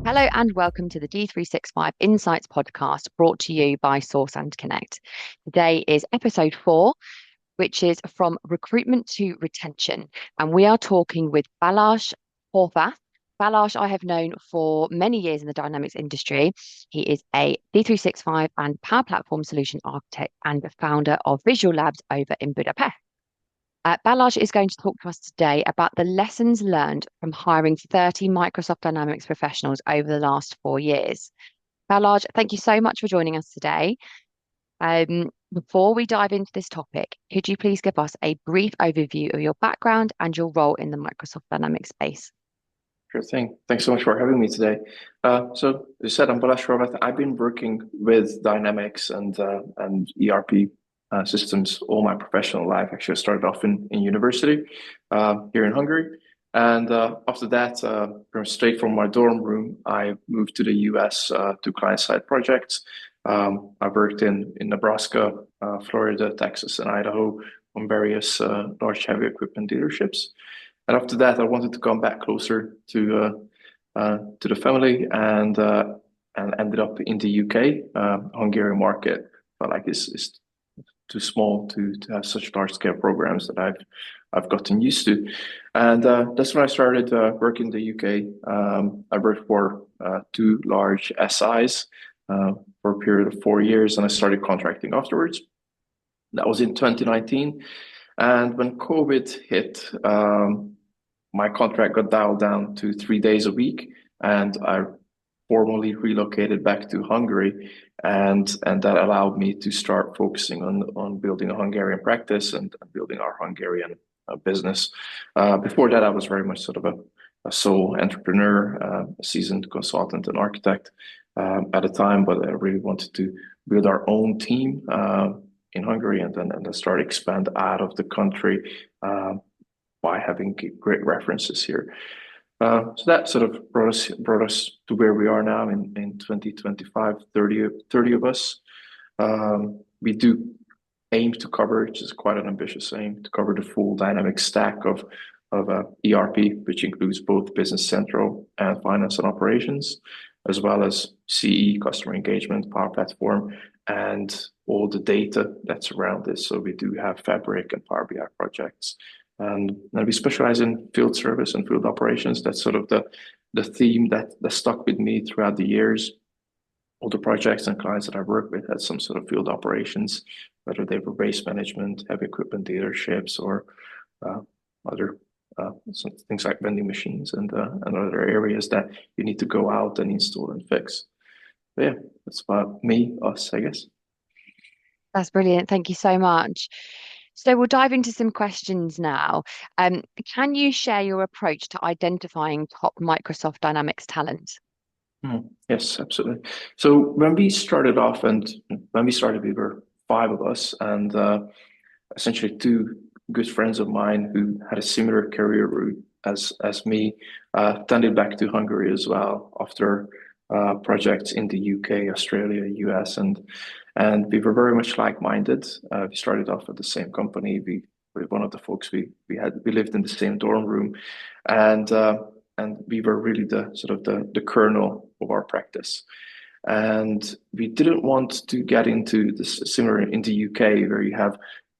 Hello and welcome to the D365 Insights podcast brought to you by Source and Connect. Today is episode 4, which is from recruitment to retention. And we are talking with Balazs Horvath. Balazs, I have known for many years in the Dynamics industry. He is a D365 and Power Platform solution architect and the founder of Visual Labs over in Budapest. Balazs is going to talk to us today about the lessons learned from hiring 30 Microsoft Dynamics professionals over the last 4 years. Balazs, thank you so much for joining us today. Before we dive into this topic, could you please give us a brief overview of your background and your role in the Microsoft Dynamics space? Sure thing. Thanks so much for having me today. So, as you said, I'm Balazs Horvath. I've been working with Dynamics and ERP systems all my professional life. Actually, I started off in university here in Hungary. And after that, straight from my dorm room, I moved to the US to client-side projects. I worked in Nebraska, Florida, Texas, and Idaho on various large heavy equipment dealerships. And after that, I wanted to come back closer to the family and ended up in the UK. Hungarian market felt like is too small to have such large scale programs that I've gotten used to, and that's when I started working in the UK. I worked for two large SIs for a period of 4 years, and I started contracting afterwards. That was in 2019, and when COVID hit. My contract got dialed down to 3 days a week, and I formally relocated back to Hungary, and that allowed me to start focusing on building a Hungarian practice and building our Hungarian business. Before that, I was very much sort of a sole entrepreneur, a seasoned consultant and architect at the time, but I really wanted to build our own team in Hungary and then start expand out of the country. By having great references here. So that sort of brought us to where we are now in 2025, 30 of us. We do aim to cover, which is quite an ambitious aim, to cover the full dynamic stack of ERP, which includes both Business Central and Finance and Operations, as well as CE, Customer Engagement, Power Platform, and all the data that's around this. So we do have Fabric and Power BI projects. And we specialize in field service and field operations. That's sort of the theme that stuck with me throughout the years. All the projects and clients that I work with had some sort of field operations, whether they were base management, heavy equipment dealerships, or other things like vending machines and other areas that you need to go out and install and fix. But yeah, that's about me, us, I guess. That's brilliant. Thank you so much. So we'll dive into some questions now. Can you share your approach to identifying top Microsoft Dynamics talent? Yes, absolutely. So when we started off, we were five of us, and essentially two good friends of mine who had a similar career route as me, tended back to Hungary as well after projects in the UK, Australia, US, and we were very much like-minded. We started off at the same company. We one of the folks we lived in the same dorm room, and we were really the sort of the kernel of our practice. And we didn't want to get into this similar in the UK where you have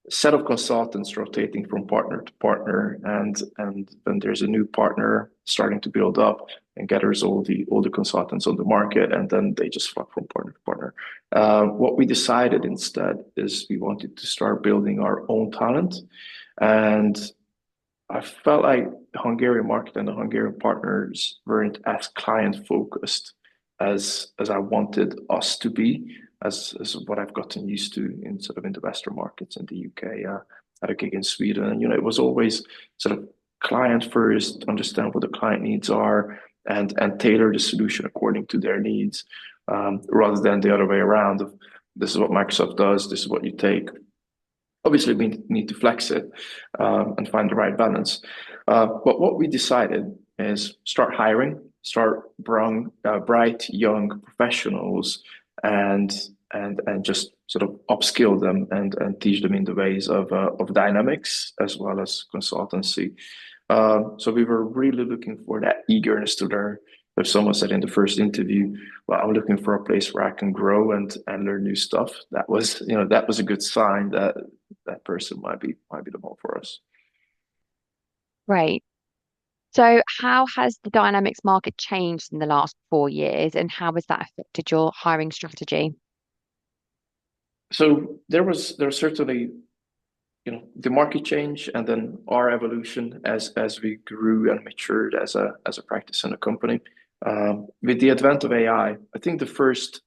a set of consultants rotating from partner to partner, and then there's a new partner starting to build up and gathers all the consultants on the market, and then they just flock from partner to partner. What we decided instead is we wanted to start building our own talent, and I felt like the Hungarian market and the Hungarian partners weren't as client focused as I wanted us to be, as what I've gotten used to in sort of in the Western markets in the UK. Had a gig in Sweden, and it was always sort of client first, understand what the client needs are, and tailor the solution according to their needs, rather than the other way around. Of this is what Microsoft does, this is what you take. Obviously, we need to flex it and find the right balance. But what we decided is start hiring, start bright young professionals, and just sort of upskill them and teach them in the ways of Dynamics as well as consultancy. So we were really looking for that eagerness to learn, if someone said in the first interview, well, I'm looking for a place where I can grow and learn new stuff, that was, that was a good sign that that person might be the one for us. Great. So, how has the dynamics market changed in the last 4 years, and how has that affected your hiring strategy? So there was certainly, the market change and then our evolution as we grew and matured as a practice in a company. With the advent of AI, I think the first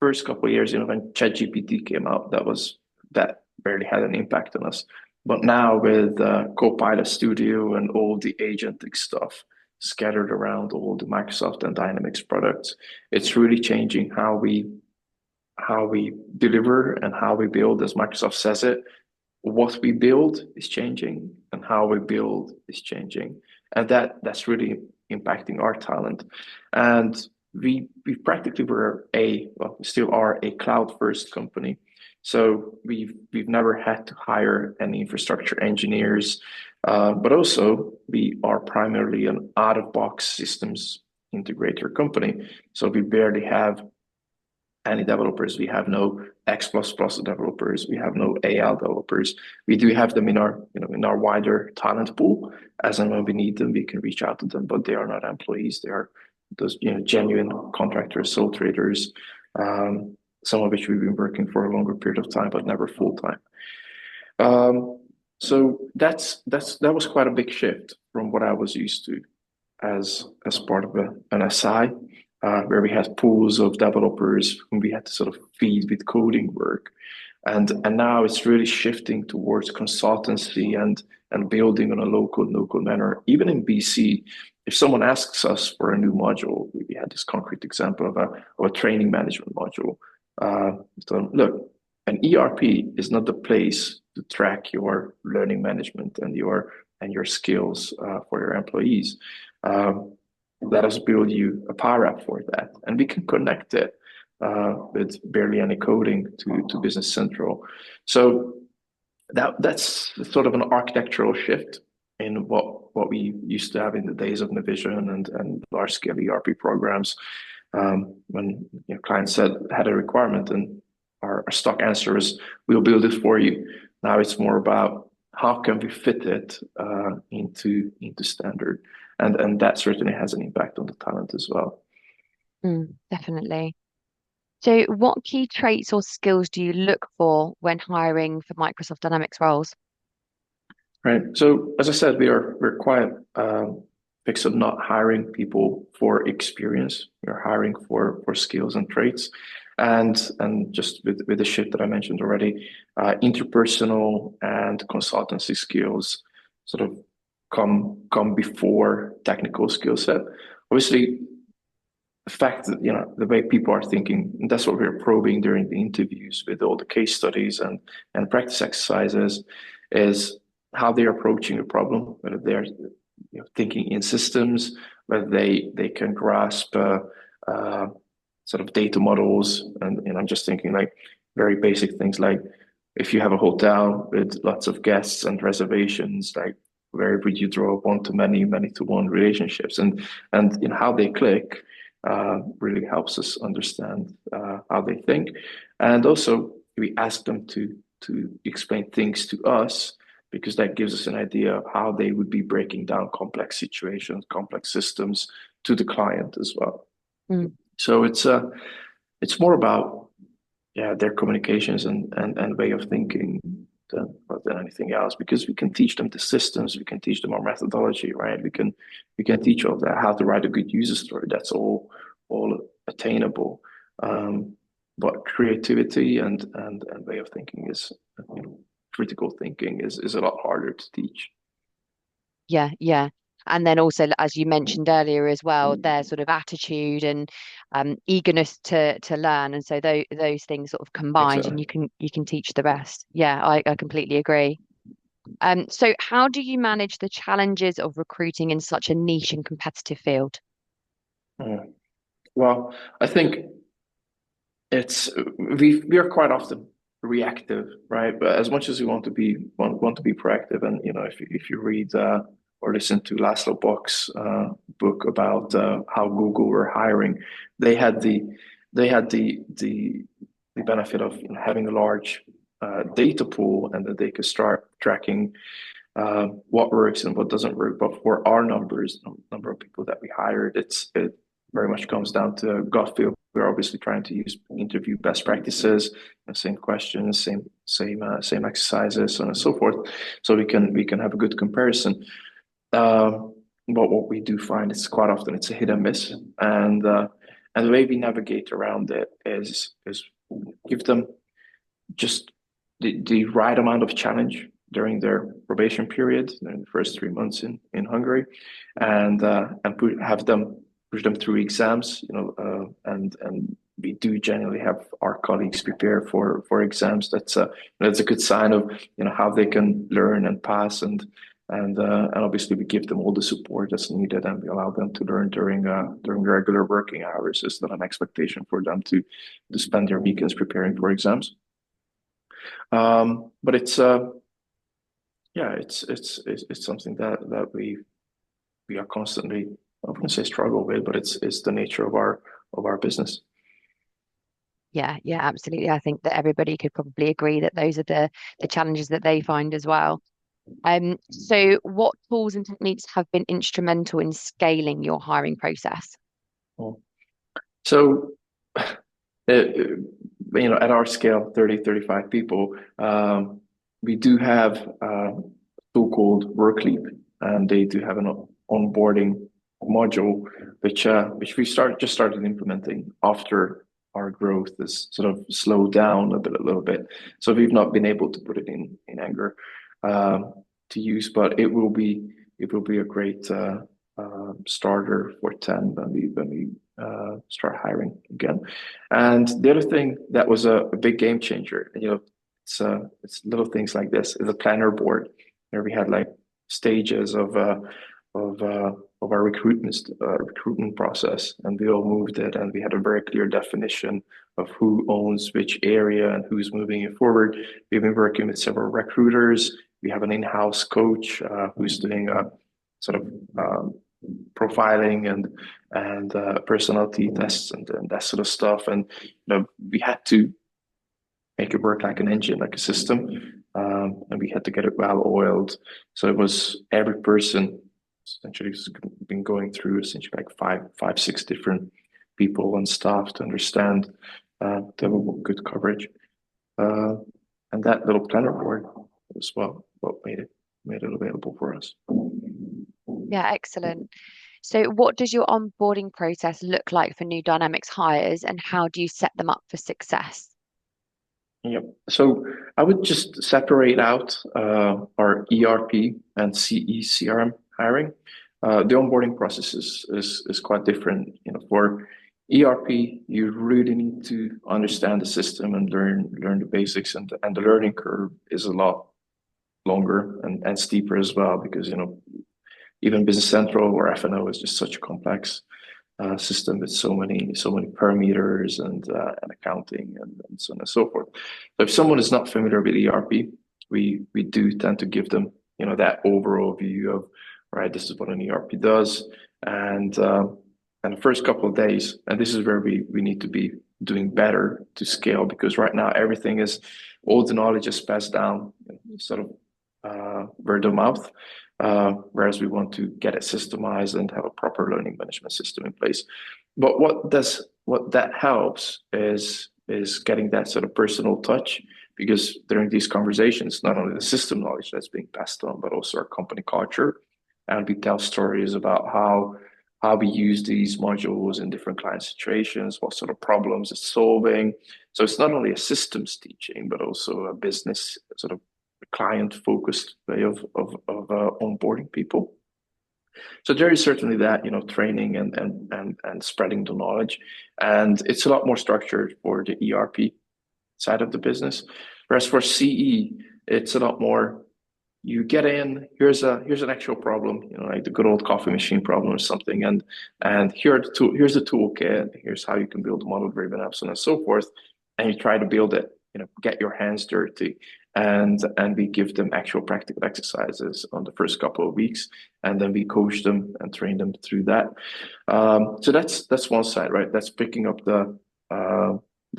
couple of years, when ChatGPT came out, that barely had an impact on us. But now with Copilot Studio and all the agentic stuff scattered around all the Microsoft and Dynamics products, it's really changing how we deliver and how we build, as Microsoft says it. What we build is changing and how we build is changing. And that's really impacting our talent. And we practically we still are a cloud first company. So we've never had to hire any infrastructure engineers, but also we are primarily an out of box systems integrator company. So we barely have any developers. We have no X++ developers. We have no AL developers. We do have them in our wider talent pool. As and when we need them, we can reach out to them, but they are not employees. They are those genuine contractors, sole traders, some of which we've been working for a longer period of time, but never full time. So that was quite a big shift from what I was used to as part of an SI, where we had pools of developers whom we had to sort of feed with coding work. And now it's really shifting towards consultancy and building on a local manner. Even in BC, if someone asks us for a new module, we had this concrete example of a training management module. So look, an ERP is not the place to track your learning management and your skills for your employees. Let us build you a Power App for that, and we can connect it with barely any coding to Business Central. So that's sort of an architectural shift in what we used to have in the days of Navision and large scale ERP programs. When clients had a requirement, and our stock answer is, we'll build it for you. Now it's more about how can we fit it into standard, and that certainly has an impact on the talent as well. Definitely. So, what key traits or skills do you look for when hiring for Microsoft Dynamics roles? Right. So as I said, we're quite fixed on not hiring people for experience. We're hiring for skills and traits, and just with the shift that I mentioned already, interpersonal and consultancy skills sort of come before technical skill set. Obviously, the fact that the way people are thinking, and that's what we're probing during the interviews with all the case studies and practice exercises, is how they're approaching a problem, whether they're thinking in systems, whether they can grasp sort of data models, and I'm just thinking like very basic things like, if you have a hotel with lots of guests and reservations, like where would you draw one-to-many, many-to-one relationships, and how they click really helps us understand how they think. And also we ask them to explain things to us, because that gives us an idea of how they would be breaking down complex situations, complex systems to the client as well. So it's more about their communications and way of thinking than anything else, because we can teach them the systems, we can teach them our methodology, right? We can teach all of that, how to write a good user story. That's all attainable. But creativity and way of thinking is, critical thinking is a lot harder to teach. Yeah, yeah. And then also, as you mentioned earlier as well, their sort of attitude and eagerness to learn, and so those things sort of combined, and Exactly. you can teach the rest. Yeah, I completely agree. So how do you manage the challenges of recruiting in such a niche and competitive field? Well, I think we are quite often reactive, right? But as much as we want to be proactive, and if you read or listen to Laszlo Bock's book about how Google were hiring. They had the benefit of having a large data pool, and that they could start tracking what works and what doesn't work. But for our numbers, number of people that we hired, it very much comes down to gut feel. We're obviously trying to interview best practices, same questions, same exercises, so on and so forth, so we can have a good comparison. But what we do find is quite often it's a hit and miss, and the way we navigate around it is give them just the right amount of challenge during their probation period, in the first 3 months in Hungary, and have them push them through exams, and we do generally have our colleagues prepare for exams. That's a good sign of how they can learn and pass, and obviously we give them all the support that's needed, and we allow them to learn during regular working hours. It's not an expectation for them to spend their weekends preparing for exams. But it's yeah, it's something that we are constantly, I wouldn't say struggle with, but it's the nature of our business. Yeah, yeah, absolutely. I think that everybody could probably agree that those are the challenges that they find as well. So what tools and techniques have been instrumental in scaling your hiring process? So, at our scale, 30, 35 people, we do have a tool called WorkLeap, and they do have an onboarding module, which we just started implementing after our growth is sort of slowed down a little bit. So we've not been able to put it in anger to use, but it will be a great starter for 10 when we start hiring again. And the other thing that was a big game changer, it's little things like this, is a planner board where we had like stages of our recruitment process, and we all moved it, and we had a very clear definition of who owns which area and who's moving it forward. We've been working with several recruiters. We have an in-house coach who's doing a sort of profiling and personality tests and that sort of stuff. And we had to make it work like an engine, like a system, and we had to get it well oiled. So it was every person essentially has been going through essentially like five, six different people and staff to understand to have a good coverage. And that little planner board was what made it available for us. Yeah, excellent. So what does your onboarding process look like for new Dynamics hires, and how do you set them up for success? Yep. So I would just separate out our ERP and CE CRM hiring. The onboarding process is quite different. For ERP, you really need to understand the system and learn the basics, and the learning curve is a lot longer and steeper as well, because even Business Central or F&O is just such a complex system with so many parameters and accounting and so on and so forth. So if someone is not familiar with ERP, we do tend to give them that overall view of, right, this is what an ERP does, and the first couple of days, and this is where we need to be doing better to scale, because right now all the knowledge is passed down sort of word of mouth. Whereas we want to get it systemized and have a proper learning management system in place. But what that helps is getting that sort of personal touch, because during these conversations, not only the system knowledge that's being passed on, but also our company culture, and we tell stories about how we use these modules in different client situations, what sort of problems it's solving. So it's not only a systems teaching, but also a business sort of client-focused way of onboarding people. So there is certainly that, training and spreading the knowledge, and it's a lot more structured for the ERP side of the business. Whereas for CE, it's a lot more. You get in. Here's an actual problem, like the good old coffee machine problem or something, and here's the toolkit. Here's how you can build model-driven apps, and so forth. And you try to build it. Get your hands dirty. and we give them actual practical exercises on the first couple of weeks, and then we coach them and train them through that. So that's one side, right? That's picking up the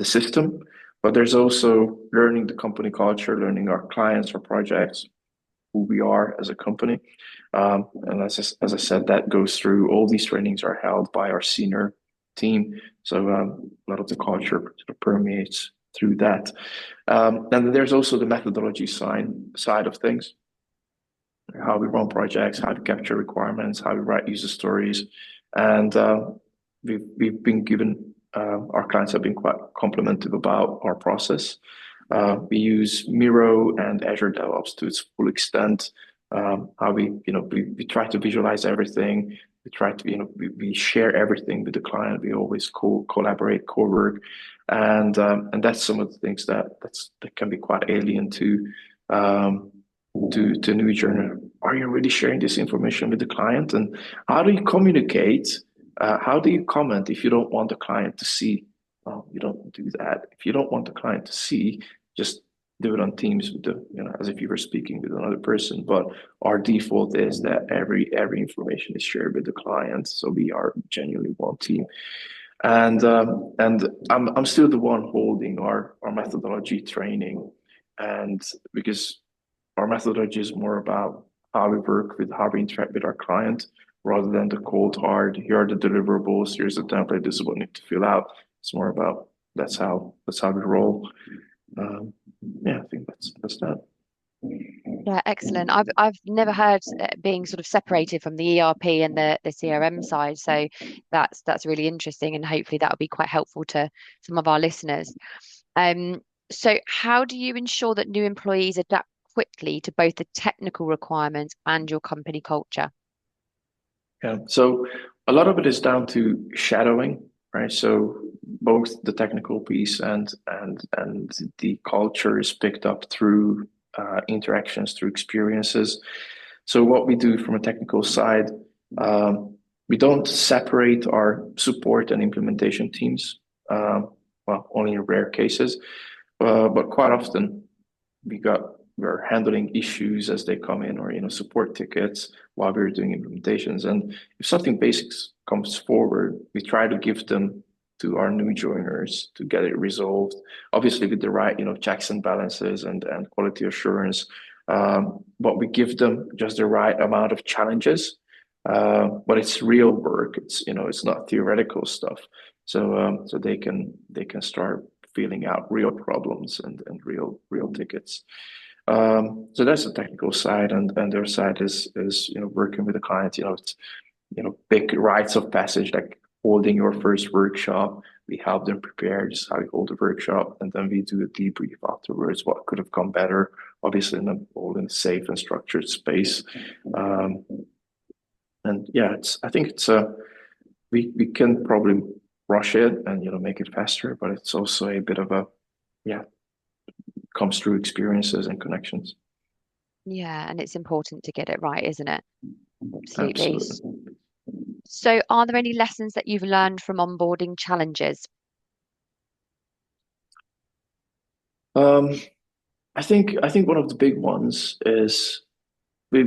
system, but there's also learning the company culture, learning our clients, our projects, who we are as a company. And as I said, that goes through all these trainings are held by our senior team. So a lot of the culture sort of permeates through that. And then there's also the methodology side of things, how we run projects, how to capture requirements, how we write user stories. And we've been given, our clients have been quite complimentary about our process. We use Miro and Azure DevOps to its full extent. How we try to visualize everything. We try to, we share everything with the client. We always collaborate, co-work, and that's some of the things that can be quite alien to new journal. Are you really sharing this information with the client? And how do you communicate? How do you comment if you don't want the client to see? Well, you don't do that. If you don't want the client to see, just do it on Teams with as if you were speaking with another person. But our default is that every information is shared with the client, so we are genuinely one team. And I'm still the one holding our methodology training, and because our methodology is more about how we work with how we interact with our client rather than the cold hard. Here are the deliverables. Here's the template. This is what you need to fill out. It's more about that's how we roll. Yeah, I think that's that. Yeah, excellent. I've never heard it being sort of separated from the ERP and the CRM side, so that's really interesting, and hopefully that'll be quite helpful to some of our listeners. Um, so how do you ensure that new employees adapt quickly to both the technical requirements and your company culture? Yeah. So a lot of it is down to shadowing, right? So both the technical piece and the culture is picked up through interactions, through experiences. So what we do from a technical side, we don't separate our support and implementation teams. Well, only in rare cases, but quite often we're handling issues as they come in, or support tickets while we're doing implementations. And if something basics comes forward, we try to give them to our new joiners to get it resolved, obviously with the right checks and balances and quality assurance. But we give them just the right amount of challenges, but it's real work. It's not theoretical stuff. So they can start feeling out real problems and real tickets. So that's the technical side, and their side is working with the client. It's big rites of passage, like holding your first workshop. We help them prepare just how we hold the workshop, and then we do a debrief afterwards. What could have gone better? Obviously, all in a safe and structured space. And yeah, I think it's we can probably rush it and make it faster, but it's also a bit of a comes through experiences and connections. Yeah, and it's important to get it right, isn't it? Absolutely. Absolutely. So, are there any lessons that you've learned from onboarding challenges? Um, I think one of the big ones is we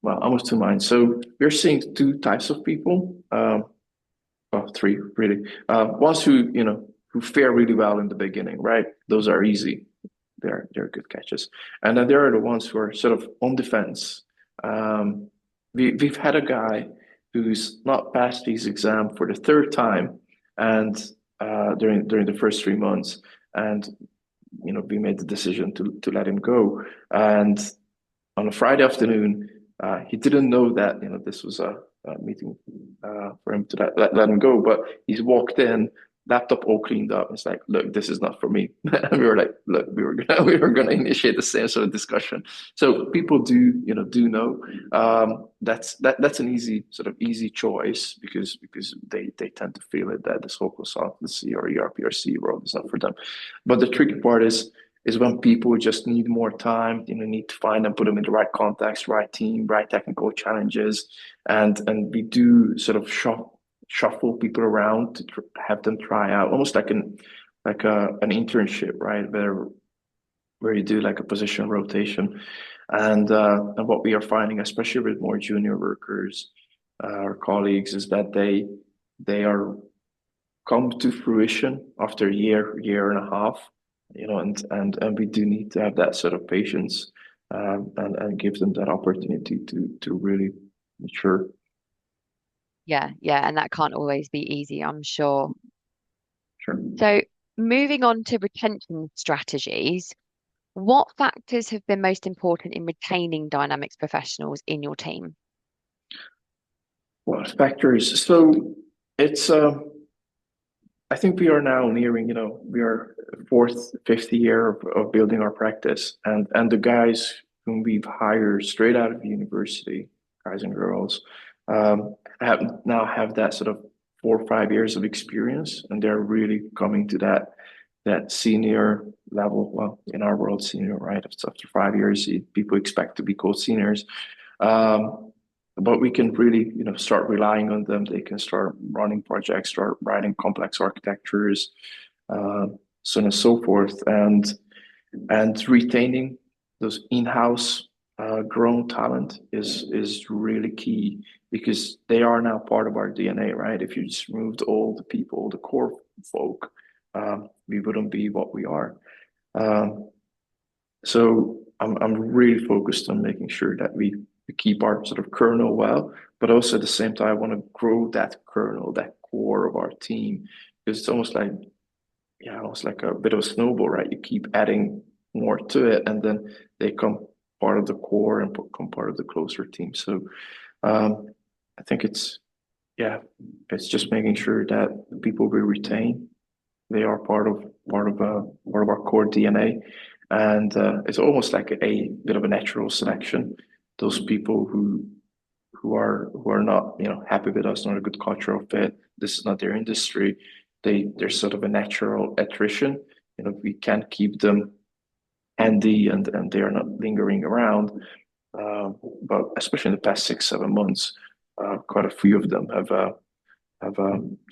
well, almost two minds. So we're seeing two types of people. Well, three really. Ones who fare really well in the beginning, right? Those are easy. They're good catches. And then there are the ones who are sort of on defense. We've had a guy who's not passed his exam for the third time, and during the first 3 months, and we made the decision to let him go. And on a Friday afternoon, he didn't know that this was a meeting for him to let him go. But he's walked in, laptop all cleaned up. It's like, look, this is not for me. And we were like, look, we were gonna initiate the same sort of discussion. So people do know. That's an easy choice because they tend to feel it that this whole consultancy or ERP or C world is not for them. But the tricky part is when people just need more time, need to find and put them in the right context, right team, right technical challenges, and we do sort of shuffle people around to have them try out, almost like an internship, right? Where where you do like a position rotation. And what we are finding, especially with more junior workers, our colleagues, is that they are come to fruition after a year and a half, and we do need to have that sort of patience, and give them that opportunity to really mature. Yeah, yeah, and that can't always be easy, I'm sure. Sure. So, moving on to retention strategies, what factors have been most important in retaining Dynamics professionals in your team? What factors? So it's I think we are now nearing, we are fourth, fifth year of building our practice, and the guys whom we've hired straight out of university, guys and girls, have that sort of 4 or 5 years of experience, and they're really coming to that senior level. Well, in our world, senior, right? After 5 years, people expect to be called seniors. Um, but we can really, start relying on them. They can start running projects, start writing complex architectures, so on and so forth, and retaining those in-house grown talent is really key, because they are now part of our DNA, right? If you just removed all the people, the core folk, we wouldn't be what we are. Um, so I'm really focused on making sure that we keep our sort of kernel well, but also at the same time I want to grow that kernel, that core of our team, because it's almost like, yeah, almost like a bit of a snowball, right? You keep adding more to it, and then they come part of the core and become part of the closer team. So I think yeah, it's just making sure that the people we retain, they are part of our core DNA, and it's almost like a bit of a natural selection. Those people who are not, happy with us, not a good cultural fit, this is not their industry. There's sort of a natural attrition. We can't keep them handy, and they are not lingering around. But especially in the past 6, 7 months, quite a few of them have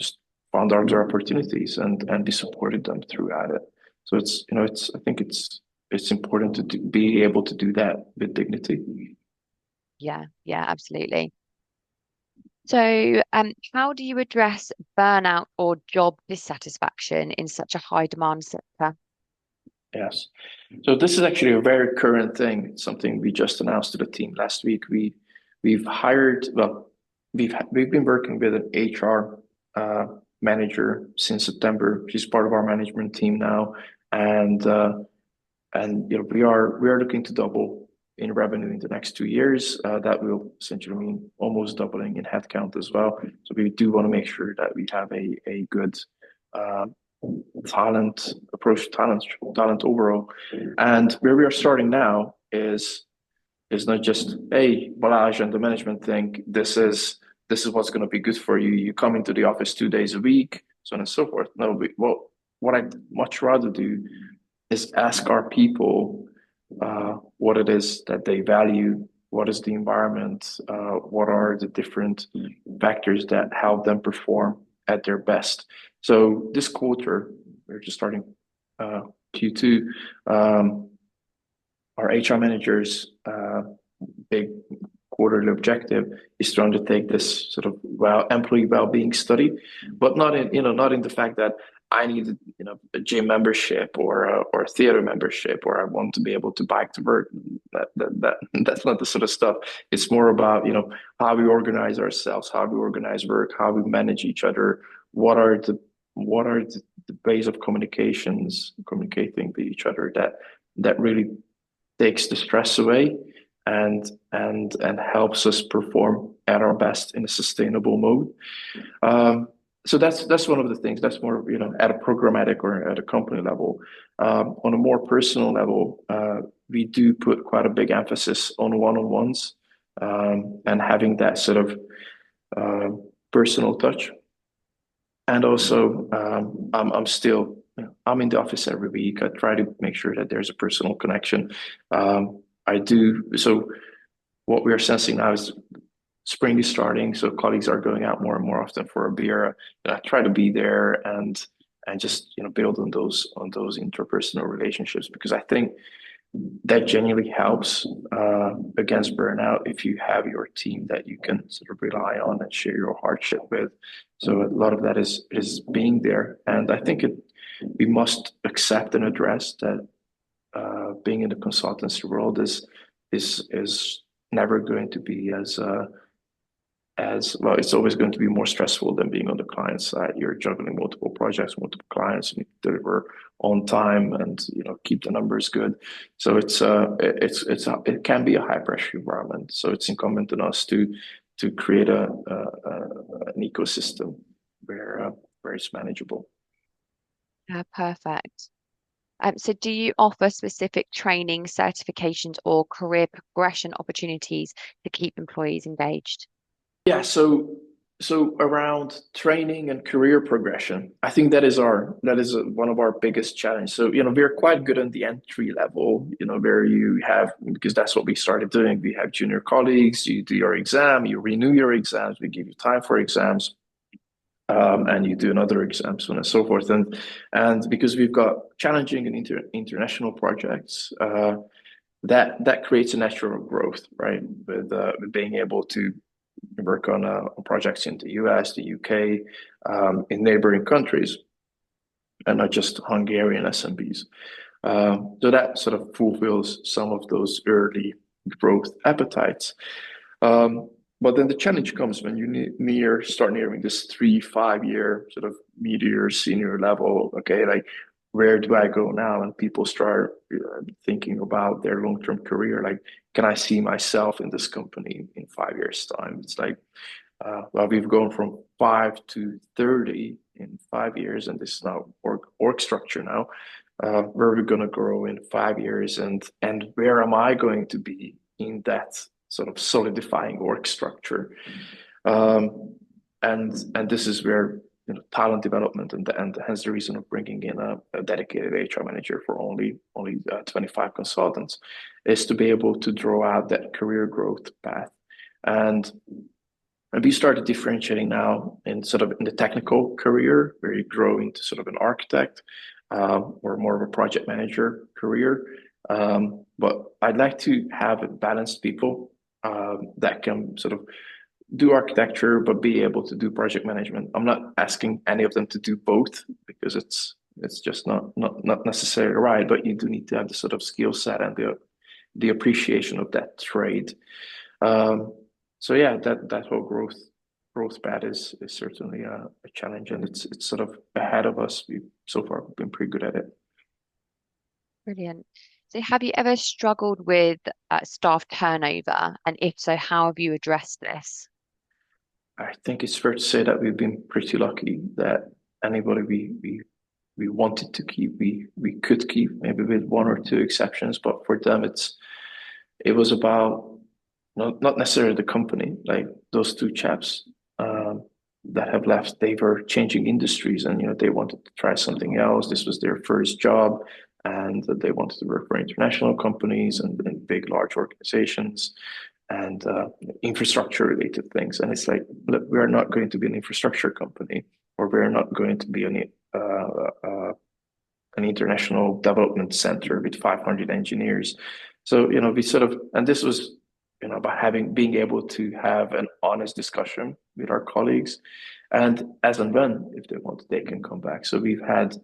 just found other opportunities, and we supported them throughout it. So I think it's important to be able to do that with dignity. Yeah, yeah, absolutely. So, how do you address burnout or job dissatisfaction in such a high demand sector? Yes. So this is actually a very current thing. It's something we just announced to the team last week. We've hired, well, we've been working with an HR manager since September. She's part of our management team now, and we are looking to double in revenue in the next 2 years. That will essentially mean almost doubling in headcount as well. So we do want to make sure that we have a good uh, talent approach, talent overall. And where we are starting now is not just, hey, Balazs and the management think this is what's going to be good for you. You come into the office 2 days a week, so on and so forth. No, what I'd much rather do is ask our people what it is that they value, what is the environment, what are the different factors that help them perform at their best. So this quarter, we're just starting uh, Q2. Our HR managers' big quarterly objective is to undertake this sort of employee well-being study, but not in the fact that I need a gym membership or a theater membership, or I want to be able to bike to work. That's not the sort of stuff. It's more about how we organize ourselves, how we organize work, how we manage each other. What are the ways of communicating with each other that really takes the stress away, and helps us perform at our best in a sustainable mode. So that's one of the things. That's more at a programmatic or at a company level. On a more personal level, we do put quite a big emphasis on one-on-ones, and having that sort of uh, personal touch. And also, I'm still, I'm in the office every week. I try to make sure that there's a personal connection. I do. So what we are sensing now is spring is starting, so colleagues are going out more and more often for a beer. I try to be there, and just build on those interpersonal relationships, because I think that genuinely helps against burnout if you have your team that you can sort of rely on and share your hardship with. So a lot of that is being there, and I think we must accept and address that being in the consultancy world is never going to be as well. It's always going to be more stressful than being on the client side. You're juggling multiple projects, multiple clients, you need to deliver on time, and keep the numbers good. So it can be a high pressure environment. So it's incumbent on us to create an ecosystem where it's manageable. Yeah, perfect. So do you offer specific training, certifications, or career progression opportunities to keep employees engaged? Yeah, so around training and career progression, I think one of our biggest challenges. So, we're quite good on the entry level, where you have, because that's what we started doing. We have junior colleagues, you do your exam, you renew your exams, we give you time for exams, and you do another exam, so on and so forth. And because we've got challenging and international projects, that creates a natural growth, right? With being able to work on projects in the US, the UK, in neighboring countries, and not just Hungarian SMBs. So that sort of fulfills some of those early growth appetites. But then the challenge comes when you start nearing this 3-5 year sort of meteor senior level. Okay, like where do I go now? And people start thinking about their long-term career. Like, can I see myself in this company in 5 years' time? It's like, well, we've gone from 5 to 30 in 5 years, and this is now org structure now. Where are we going to grow in 5 years, and where am I going to be in that sort of solidifying org structure? And this is where talent development and hence the reason of bringing in a dedicated HR manager for only 25 consultants is to be able to draw out that career growth path. And we started differentiating now in the technical career, where you grow into sort of an architect or more of a project manager career. But I'd like to have balanced people that can sort of do architecture, but be able to do project management. I'm not asking any of them to do both, because it's just not necessarily right. But you do need to have the sort of skill set and the appreciation of that trade. So yeah, that whole growth path is certainly a challenge, and it's sort of ahead of us. We've so far been pretty good at it. Brilliant. So have you ever struggled with staff turnover? And if so, how have you addressed this? I think it's fair to say that we've been pretty lucky that anybody we wanted to keep, we could keep, maybe with one or two exceptions. But for them, it was about not necessarily the company. Like those two chaps that have left, they were changing industries, and they wanted to try something else. This was their first job, and they wanted to work for international companies and big, large organizations, and infrastructure related things. And it's like, look, we're not going to be an infrastructure company, or we're not going to be an international development center with 500 engineers. So, we sort of, and this was, about being able to have an honest discussion with our colleagues, and as and when, if they want, they can come back. So we've had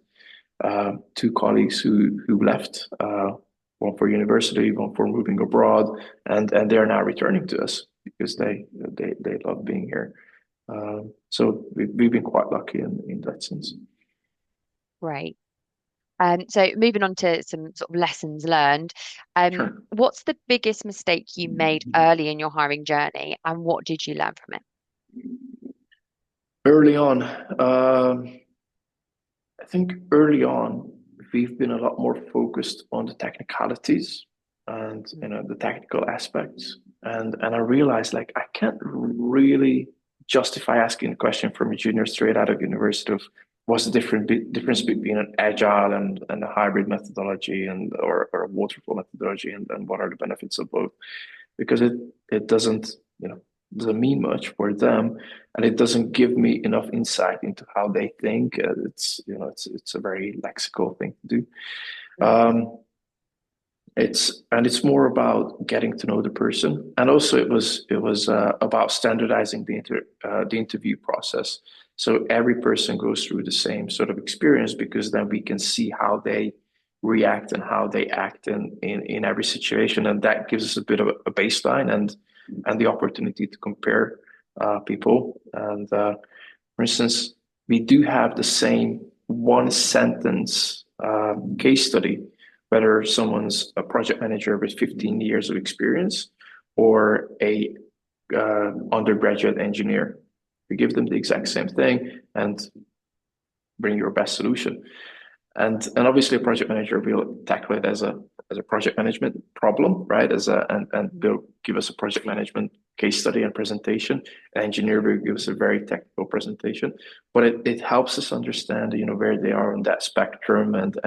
two colleagues who left, one for university, one for moving abroad, and they're now returning to us because they love being here. So we've been quite lucky in that sense. Great. So moving on to some sort of lessons learned. Sure. What's the biggest mistake you made early in your hiring journey, and what did you learn from it? Early on, I think early on, we've been a lot more focused on the technicalities and the technical aspects. And I realized, like, I can't really justify asking a question from a junior straight out of university of what's the difference between an agile and a hybrid methodology or a waterfall methodology, and what are the benefits of both, because it doesn't doesn't mean much for them, and it doesn't give me enough insight into how they think. It's a very lexical thing to do. Mm. It's more about getting to know the person, and also it was about standardizing the interview process. So every person goes through the same sort of experience, because then we can see how they react and how they act in every situation, and that gives us a bit of a baseline and the opportunity to compare people. And for instance, we do have the same one sentence case study, whether someone's a project manager with 15 years of experience or a undergraduate engineer. We give them the exact same thing and bring your best solution. And obviously a project manager will tackle it as a project management problem, right? And they'll give us a project management case study and presentation. An engineer will give us a very technical presentation, but it helps us understand, where they are on that spectrum and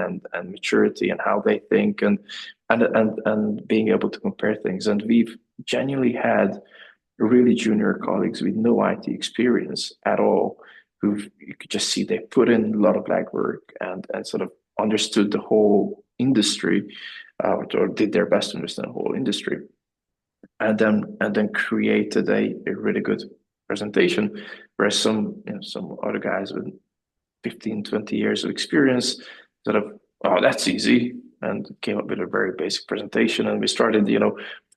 maturity and how they think and being able to compare things. And we've genuinely had really junior colleagues with no IT experience at all, who you could just see they put in a lot of legwork and sort of understood the whole industry, or did their best to understand the whole industry, and then created a really good presentation. Whereas some other guys with 15, 20 years of experience sort of, oh, that's easy, and came up with a very basic presentation. And we started,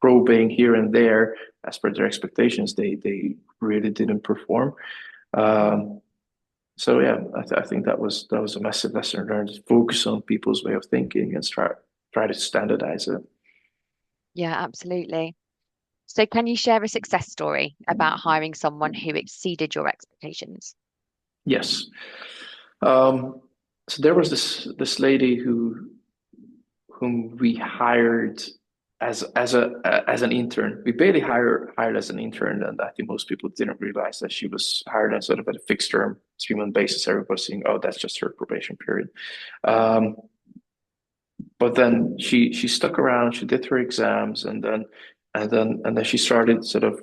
probing here and there as per their expectations. They really didn't perform. So yeah, I think that was a massive lesson learned. Focus on people's way of thinking and try to standardize it. Yeah, absolutely. So can you share a success story about hiring someone who exceeded your expectations? Yes. So there was this lady whom we hired as an intern. We barely hired as an intern, and I think most people didn't realize that she was hired on sort of at a fixed term 3 month basis. Everybody's saying, "Oh, that's just her probation period." Um, but then she stuck around. She did her exams, and then she started sort of,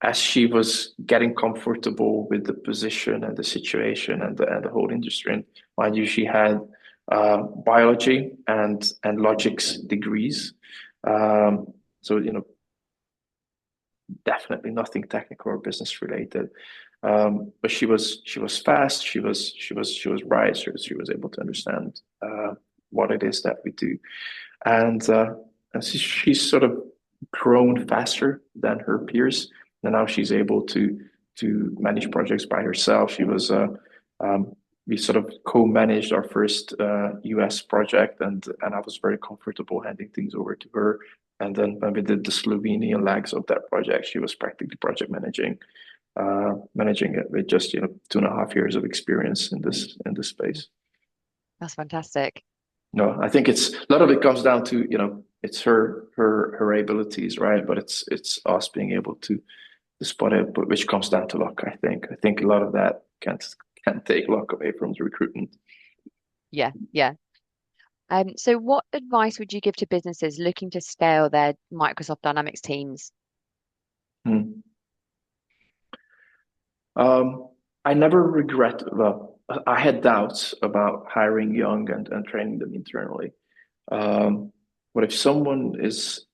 as she was getting comfortable with the position and the situation and the whole industry. And mind you, she had biology and logics degrees. So definitely nothing technical or business related. But she was fast. She was bright. She was able to understand what it is that we do, and she's sort of grown faster than her peers, and now she's able to manage projects by herself. We sort of co-managed our first US project, and I was very comfortable handing things over to her. And then when we did the Slovenian legs of that project, she was practically project managing it with just 2.5 years of experience in this space. That's fantastic. No, I think it's a lot of it comes down to, it's her abilities, right? But it's us being able to spot it, but which comes down to luck, I think. I think a lot of that can't take luck away from the recruitment. Yeah, yeah. So what advice would you give to businesses looking to scale their Microsoft Dynamics teams? Hmm. Um, I never regret, well, I had doubts about hiring young and training them internally. Um, but if someone is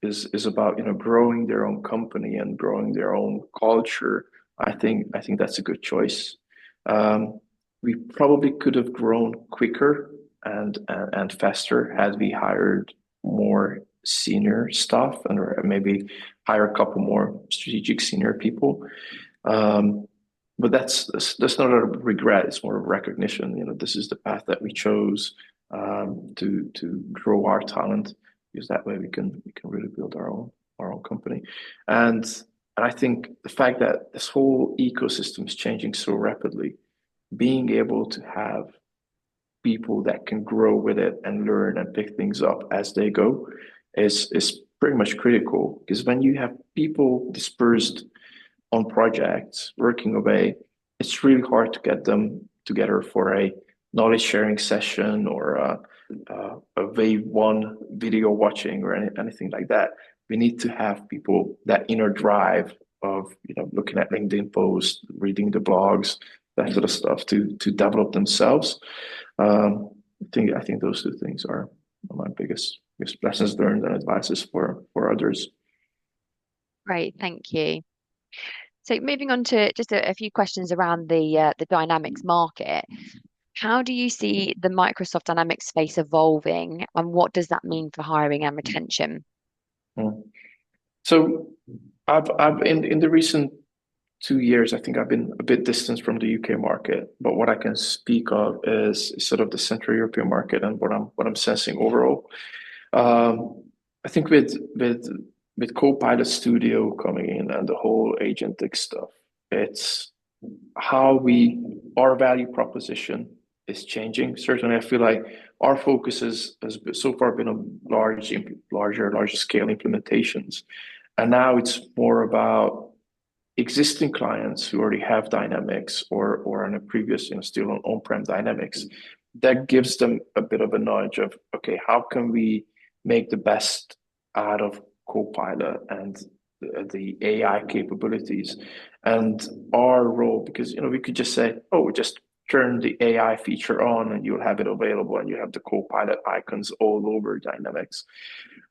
about growing their own company and growing their own culture, I think that's a good choice. Um, we probably could have grown quicker and faster had we hired more senior staff and or maybe hire a couple more strategic senior people. Um, but that's not a regret. It's more of recognition. This is the path that we chose to grow our talent, because that way we can really build our own company. And I think the fact that this whole ecosystem is changing so rapidly, being able to have people that can grow with it and learn and pick things up as they go is pretty much critical. Because when you have people dispersed on projects working away, it's really hard to get them together for a knowledge sharing session or a wave one video watching or anything like that. We need to have people that inner drive of looking at LinkedIn posts, reading the blogs, that sort of stuff to develop themselves. I think those two things are my biggest lessons learned and advices for others. Great, thank you. So moving on to just a few questions around the Dynamics market. How do you see the Microsoft Dynamics space evolving, and what does that mean for hiring and retention? Mm. So I've in the recent 2 years, I think I've been a bit distant from the UK market, but what I can speak of is sort of the Central European market and what I'm sensing overall. I think with Copilot Studio coming in and the whole agentic stuff, it's how our value proposition is changing. Certainly, I feel like our focus has so far been on larger scale implementations, and now it's more about existing clients who already have Dynamics or on a previous, still on-prem Dynamics. That gives them a bit of a nudge of, okay, how can we make the best out of Copilot and the AI capabilities and our role? Because we could just say, oh, just turn the AI feature on and you'll have it available and you have the Copilot icons all over Dynamics.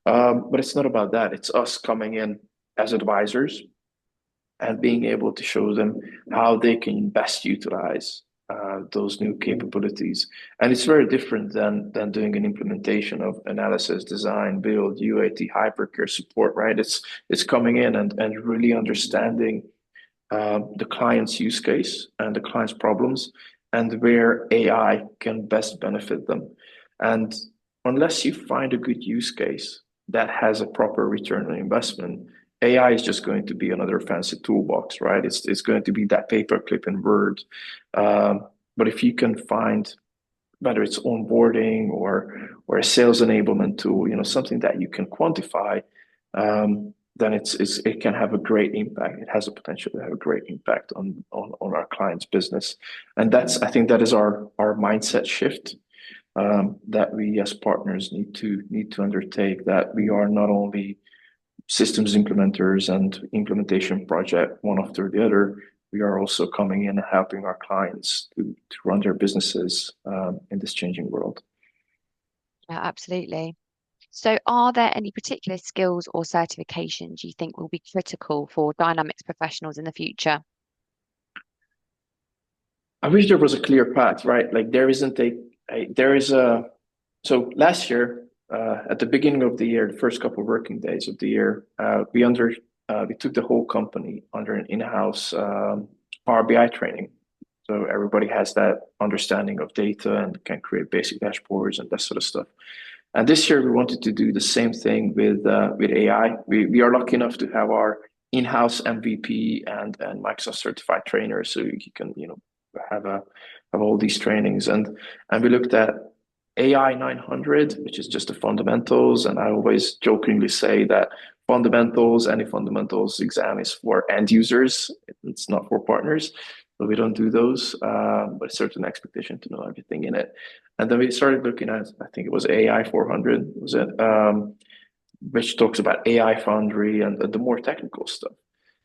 But it's not about that. It's us coming in as advisors and being able to show them how they can best utilize those new capabilities. And it's very different than doing an implementation of analysis, design, build, UAT, hypercare support, right? It's coming in and really understanding the client's use case and the client's problems and where AI can best benefit them. And unless you find a good use case that has a proper return on investment, AI is just going to be another fancy toolbox, right? It's going to be that paperclip in Word. But if you can find whether it's onboarding or a sales enablement tool, something that you can quantify, then it can have a great impact. It has the potential to have a great impact on our client's business, and I think that is our mindset shift that we as partners need to undertake. That we are not only systems implementers and implementation project one after the other. We are also coming in and helping our clients to run their businesses in this changing world. Yeah, absolutely. So are there any particular skills or certifications you think will be critical for Dynamics professionals in the future? I wish there was a clear path, right? Like there isn't there is a, so last year, at the beginning of the year, the first couple of working days of the year, we took the whole company under an in-house Power BI training. So everybody has that understanding of data and can create basic dashboards and that sort of stuff. And this year we wanted to do the same thing with AI. We are lucky enough to have our in-house MVP and Microsoft certified trainers, so you can have all these trainings. And we looked at AI 900, which is just the fundamentals. And I always jokingly say that any fundamentals exam is for end users. It's not for partners. So we don't do those, but it's certain expectation to know everything in it. And then we started looking at, I think it was AI 400, was it? Which talks about AI Foundry and the more technical stuff.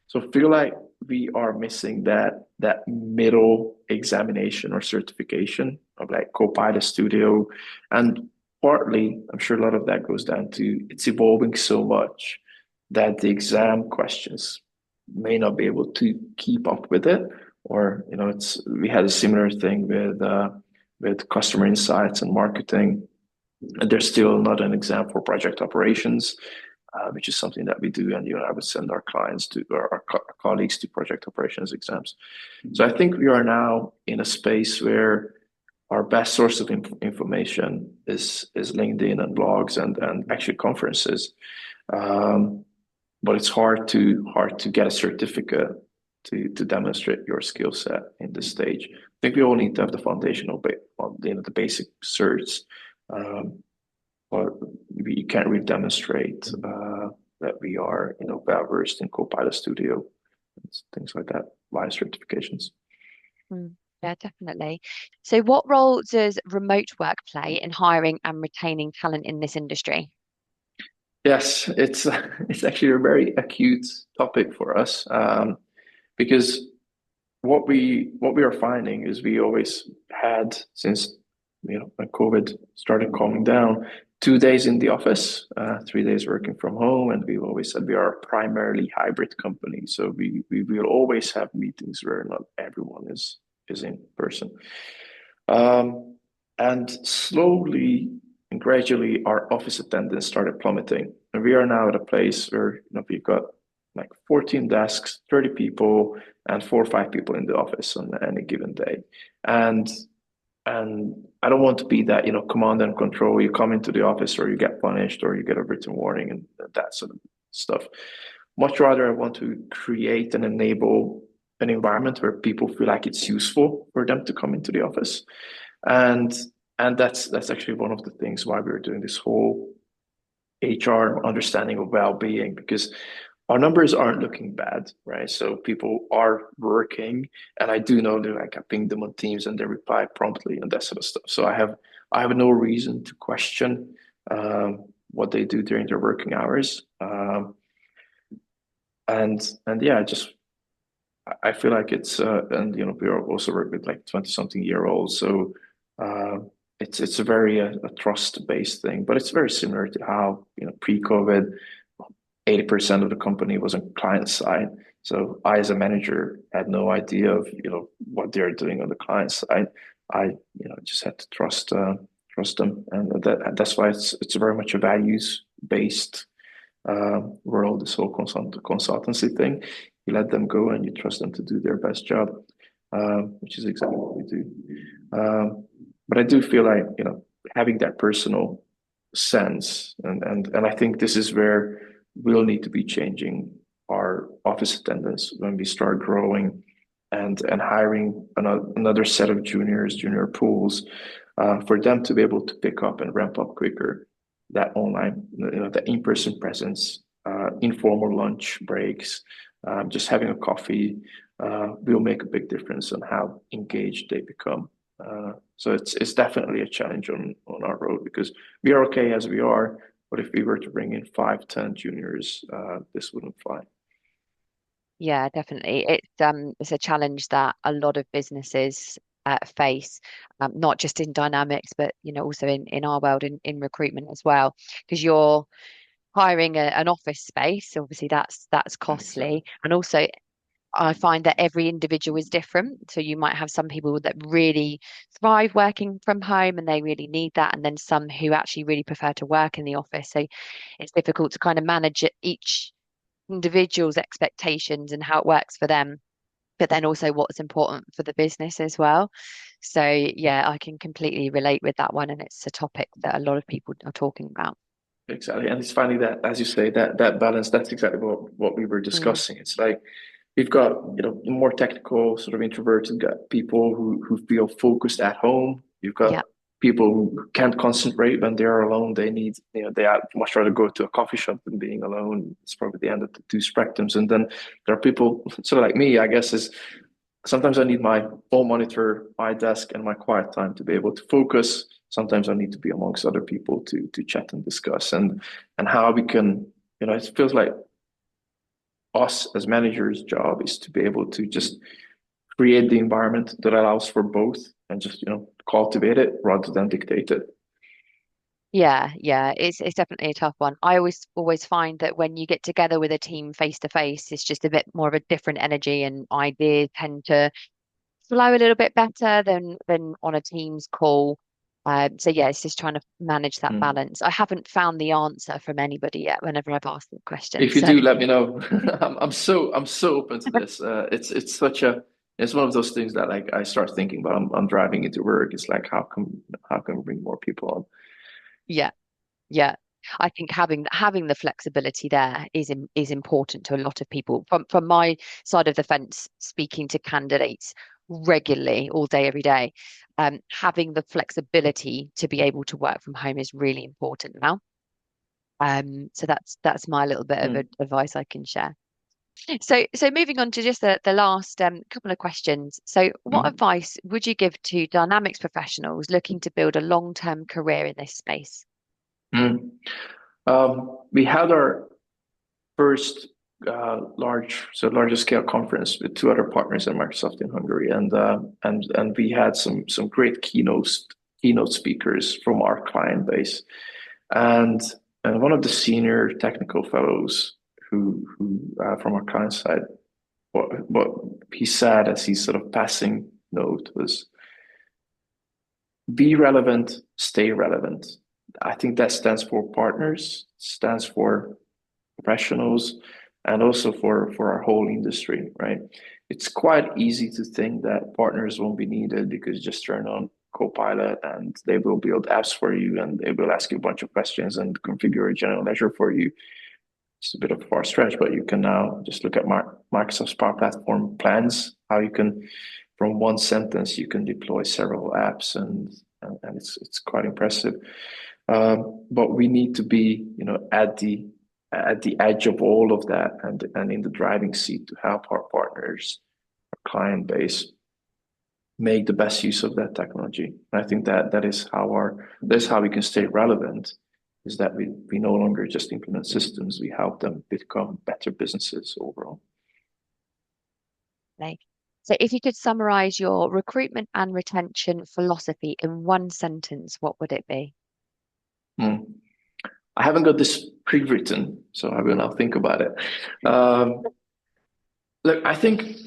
So I feel like we are missing that middle examination or certification of like Copilot Studio. And partly, I'm sure a lot of that goes down to it's evolving so much that the exam questions may not be able to keep up with it. Or, we had a similar thing with customer insights and marketing. And there's still not an exam for project operations, which is something that we do. And I would send our clients to our colleagues to project operations exams. So I think we are now in a space where our best source of information is LinkedIn and blogs and actually conferences. But it's hard to get a certificate to demonstrate your skill set in this stage. I think we all need to have the foundational, the basic certs. But you can't really demonstrate that we are, well versed in Copilot Studio, things like that, via certifications. Yeah, definitely. So what role does remote work play in hiring and retaining talent in this industry? Yes, it's it's actually a very acute topic for us, because what we are finding is we always had, since when COVID started calming down, 2 days in the office, 3 days working from home, and we've always said we are a primarily hybrid company. So we will always have meetings where not everyone is in person. Um, and slowly and gradually, our office attendance started plummeting, and we are now at a place where we've got like 14 desks, 30 people, and 4 or 5 people in the office on any given day. And and I don't want to be that, command and control. You come into the office or you get punished or you get a written warning and that sort of stuff. Much rather, I want to create and enable an environment where people feel like it's useful for them to come into the office. And and that's actually one of the things why we're doing this whole HR understanding of well-being, because our numbers aren't looking bad, right? So people are working, and I do know that like I ping them on Teams and they reply promptly and that sort of stuff. So I have no reason to question what they do during their working hours. And yeah, I feel like it's and we are also work with like 20 something year olds, so uh, it's a very a trust based thing, but it's very similar to how pre-COVID 80% of the company was on client side. So I, as a manager, had no idea of what they're doing on the client side. I just had to trust them, and that's why it's very much a values based world. This whole consultancy thing, you let them go and you trust them to do their best job, which is exactly what we do. But I do feel like having that personal sense, and I think this is where we'll need to be changing our office attendance when we start growing and hiring another set of junior pools, for them to be able to pick up and ramp up quicker. That online, the in-person presence, informal lunch breaks, just having a coffee, will make a big difference on how engaged they become. So it's definitely a challenge on our road, because we are okay as we are, but if we were to bring in 5, 10 juniors, this wouldn't fly. Yeah, definitely. It's a challenge that a lot of businesses face, not just in dynamics, but also in our world in recruitment as well. Because you're hiring an office space, obviously that's Exactly. costly, and also I find that every individual is different. So you might have some people that really thrive working from home and they really need that, and then some who actually really prefer to work in the office. So it's difficult to kind of manage each individual's expectations and how it works for them, but then also what's important for the business as well. So yeah, I can completely relate with that one, and it's a topic that a lot of people are talking about. Exactly. And it's funny that, as you say, that balance, that's exactly what we were Mm, discussing. It's like we've got, more technical, sort of introverted people who feel focused at home. You've got yeah, people who can't concentrate when they're alone. They need, they are much rather go to a coffee shop than being alone. It's probably the end of the two spectrums. And then there are people sort of like me, I guess, is sometimes I need my own monitor, my desk, and my quiet time to be able to focus. Sometimes I need to be amongst other people to chat and discuss, and how we can, it feels like us as managers' job is to be able to just create the environment that allows for both, and just cultivate it rather than dictate it. yeah, it's definitely a tough one. I always find that when you get together with a team face to face, it's just a bit more of a different energy, and ideas tend to flow a little bit better than on a Teams call. So yeah, it's just trying to manage that Mm. balance. I haven't found the answer from anybody yet whenever I've asked the question. If you So do, let me know. I'm so open to this. It's one of those things that like I start thinking about. I'm driving into work. It's like how can we bring more people on? yeah, yeah. I think having the flexibility there is important to a lot of people. From my side of the fence, speaking to candidates regularly, all day, every day, having the flexibility to be able to work from home is really important now. So that's my little bit of Mm. advice I can share. So moving on to just the last couple of questions. So what Mm. advice would you give to dynamics professionals looking to build a long-term career in this space? Mm. We had our first larger scale conference with two other partners at Microsoft in Hungary, and we had some great keynote speakers from our client base, and one of the senior technical fellows who from our client side, what he said as his sort of passing note was, be relevant, stay relevant. I think that stands for partners, stands for professionals, and also for our whole industry, right? It's quite easy to think that partners won't be needed because you just turn on Copilot and they will build apps for you and they will ask you a bunch of questions and configure a general ledger for you. It's a bit of a far stretch, but you can now just look at Microsoft's Power Platform plans, how you can, from one sentence, you can deploy several apps, and it's quite impressive. But we need to be, at the edge of all of that and in the driving seat to help our partners, our client base, make the best use of that technology. And I think that is how we can stay relevant, is that we no longer just implement systems, we help them become better businesses overall. Like, so if you could summarize your recruitment and retention philosophy in one sentence, what would it be? I haven't got this pre-written, so I will now think about it. Look, I think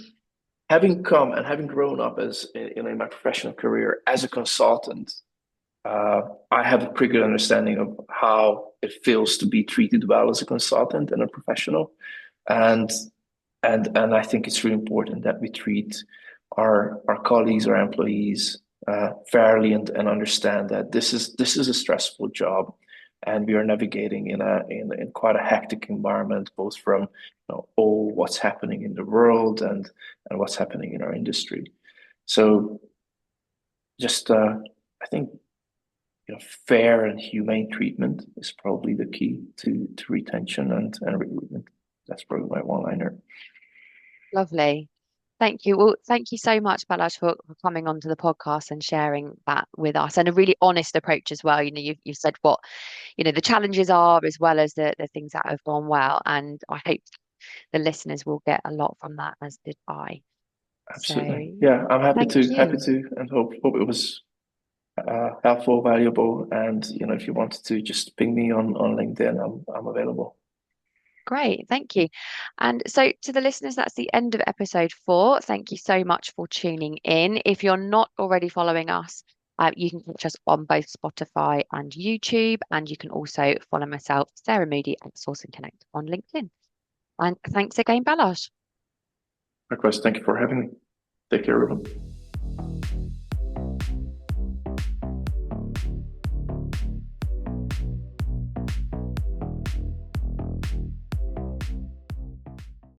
having come and having grown up as in my professional career as a consultant, I have a pretty good understanding of how it feels to be treated well as a consultant and a professional, and I think it's really important that we treat our colleagues, our employees fairly, and understand that this is a stressful job, and we are navigating in quite a hectic environment, both from all what's happening in the world and what's happening in our industry. So just I think fair and humane treatment is probably the key to retention and recruitment. That's probably my one-liner. Lovely. Thank you. Well, thank you so much, Balazs, for coming onto the podcast and sharing that with us, and a really honest approach as well. You've said what, the challenges are, as well as the things that have gone well. And I hope the listeners will get a lot from that, as did I. Absolutely. So Yeah, I'm happy thank you. to, and hope it was helpful, valuable. And if you wanted to just ping me on LinkedIn, I'm available. Great, thank you. And so, to the listeners, that's the end of episode 4. Thank you so much for tuning in. If you're not already following us, you can catch us on both Spotify and YouTube, and you can also follow myself, Sarah Moody, at Source and Connect on LinkedIn. And thanks again, Balazs. Likewise, thank you for having me. Take care, everyone.